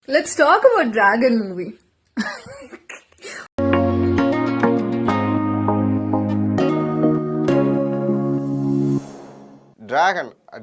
Let's talk about Dragon movie.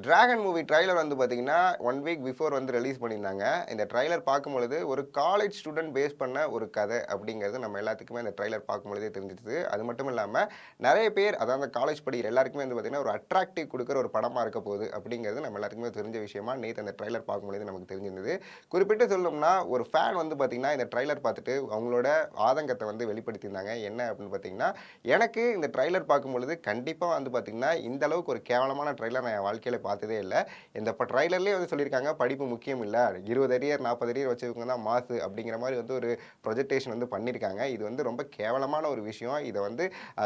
Dragon movie trailer வந்து பார்த்தீங்கன்னா 1 week before வந்து release பண்ணியிருந்தாங்க. இந்த ட்ரைலர் பார்க்கும்பொழுது ஒரு காலேஜ் ஸ்டூடெண்ட் பேஸ் பண்ண ஒரு கதை அப்படிங்கிறது நம்ம எல்லாத்துக்குமே இந்த ட்ரைலர் பார்க்கும்பொழுதே தெரிஞ்சிடுது. அது மட்டும் இல்லாமல் நிறைய பேர் அதாவது அந்த காலேஜ் படிக்கிற எல்லாருக்குமே வந்து பார்த்தீங்கன்னா ஒரு அட்ராக்டிவ் கொடுக்குற ஒரு படமாக இருக்க போகுது அப்படிங்கிறது நம்ம எல்லாத்துக்குமே தெரிஞ்ச விஷயமா நேற்று அந்த ட்ரைலர் பார்க்கும்பொழுது நமக்கு தெரிஞ்சிருந்தது. குறிப்பிட்டு சொல்லணும்னா ஒரு ஃபேன் வந்து பார்த்தீங்கன்னா இந்த ட்ரைலர் பார்த்துட்டு அவங்களோட ஆதங்கத்தை வந்து வெளிப்படுத்தியிருந்தாங்க. என்ன அப்படின்னு பார்த்தீங்கன்னா, எனக்கு இந்த ட்ரைலர் பார்க்கும்பொழுது கண்டிப்பாக வந்து பார்த்தீங்கன்னா இந்த அளவுக்கு ஒரு கேவலமான ட்ரைலர் நான் என் வாழ்க்கையில் பார்த்ததே இல்லை. இந்த ட்ரைலர்லேயே வந்து சொல்லியிருக்காங்க படிப்பு முக்கியம் இல்லை, 20 அரியர் 40 அரியர் வச்சவங்க தான் மாசு அப்படிங்கிற மாதிரி வந்து ஒரு ப்ரொஜெக்டேஷன் வந்து பண்ணியிருக்காங்க. இது வந்து ரொம்ப கேவலமான ஒரு விஷயம். இதை வந்து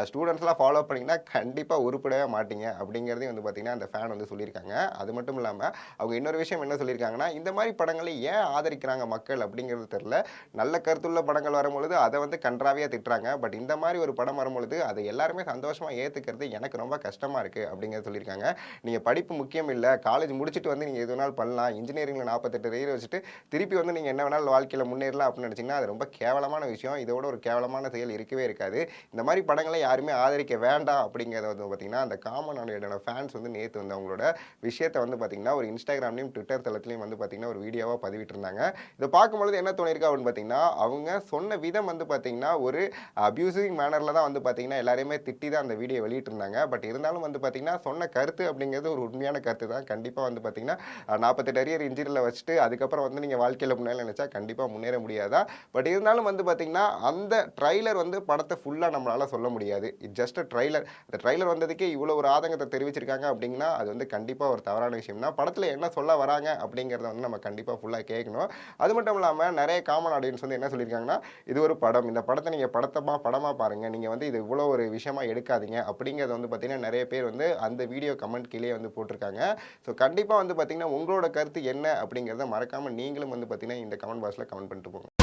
ஸ்டூடெண்ட்ஸ்லாம் ஃபாலோ பண்ணிங்கன்னா கண்டிப்பாக உருப்படவே மாட்டீங்க அப்படிங்கிறதையும் வந்து பார்த்தீங்கன்னா அந்த ஃபேன் வந்து சொல்லியிருக்காங்க. அது மட்டும் இல்லாமல் அவங்க இன்னொரு விஷயம் என்ன சொல்லியிருக்காங்கன்னா, இந்த மாதிரி படங்களை ஏன் ஆதரிக்கிறாங்க மக்கள் அப்படிங்கிறது தெரில. நல்ல கருத்துள்ள படங்கள் வரும்பொழுது அதை வந்து கன்றாவியாக திட்டுறாங்க. பட் இந்த மாதிரி ஒரு படம் வரும்பொழுது அதை எல்லாருமே சந்தோஷமாக ஏற்றுக்கிறது எனக்கு ரொம்ப கஷ்டமாக இருக்குது அப்படிங்கிறத சொல்லியிருக்காங்க. நீங்கள் படிப்பு முக்கியம் இல்லை, காலேஜ் முடிச்சுட்டு வந்து நீங்கள் எது வேணாலும் பண்ணலாம், இன்ஜினியரிங்கில் 48 ரேர் வச்சுட்டு திருப்பி வந்து நீங்கள் என்ன வேணாலும் வாழ்க்கையில் முன்னேறலாம் அப்படின்னு நினச்சிங்கன்னா அது ரொம்ப கேவலமான விஷயம். இதோட ஒரு கேவலமான செயல் இருக்கவே இருக்காது. இந்த மாதிரி படங்களை யாருமே ஆதரிக்க வேண்டாம் அப்படிங்கிறத வந்து பார்த்திங்கன்னா அந்த காமன் ஆடியோட ஃபேன்ஸ் வந்து நேற்று வந்து அவங்களோட விஷயத்தை வந்து பார்த்திங்கன்னா ஒரு இன்ஸ்டாகிராம்லையும் ட்விட்டர் தளத்துலையும் வந்து பார்த்திங்கன்னா ஒரு வீடியோவாக பதிவிட்டிருந்தாங்க. இதை பார்க்கும்பொழுது என்ன தோணிருக்கு அப்படின்னு பார்த்தீங்கன்னா, அவங்க சொன்ன விதம் வந்து பார்த்திங்கன்னா ஒரு அப்யூசிங் மேனரில் தான் வந்து பார்த்திங்கன்னா எல்லாரையுமே திட்டி தான் அந்த வீடியோ வெளியிட்டிருந்தாங்க. பட் இருந்தாலும் வந்து பார்த்திங்கன்னா சொன்ன கருத்து அப்படிங்கிறது ஒரு உண்மையான கருத்து தான். கண்டிப்பாக வந்து பார்த்தீங்கன்னா 48 அரியர் இன்ஜினியரில் வச்சுட்டு அதுக்கப்புறம் வந்து நீங்கள் வாழ்க்கையில் முன்னேற நினச்சா கண்டிப்பாக முன்னேற முடியாதா. பட் இருந்தாலும் வந்து பார்த்தீங்கன்னா அந்த ட்ரைலர் வந்து படத்தை ஃபுல்லாக நம்மளால் சொல்ல முடியாது. It just trailer. அந்த ட்ரைலர் வந்ததுக்கே இவ்வளோ ஒரு ஆதங்கத்தை தெரிவிச்சிருக்காங்க அப்படின்னா அது வந்து கண்டிப்பாக ஒரு தவறான விஷயம் தான். படத்தில் என்ன சொல்ல வராங்க அப்படிங்கிறத வந்து நம்ம கண்டிப்பாக ஃபுல்லாக கேட்கணும். அது மட்டும் இல்லாமல் நிறைய காமன் ஆடியன்ஸ் வந்து என்ன சொல்லியிருக்காங்கன்னா, இது ஒரு படம், இந்த படத்தை நீங்கள் படமாக பாருங்கள், நீங்கள் வந்து இது இவ்வளோ ஒரு விஷயமா எடுக்காதீங்க அப்படிங்கிறத வந்து பார்த்தீங்கன்னா நிறைய பேர் வந்து அந்த வீடியோ கமெண்ட் கீழே வந்து போட்டிருக்காங்க. ஸோ கண்டிப்பாக வந்து பார்த்தீங்கன்னா உங்களோட கருத்து என்ன அப்படிங்கிறத மறக்காமல் நீங்களும் வந்து பார்த்தீங்கன்னா இந்த கமெண்ட் பாக்ஸில் கமெண்ட் பண்ணிட்டு போங்க.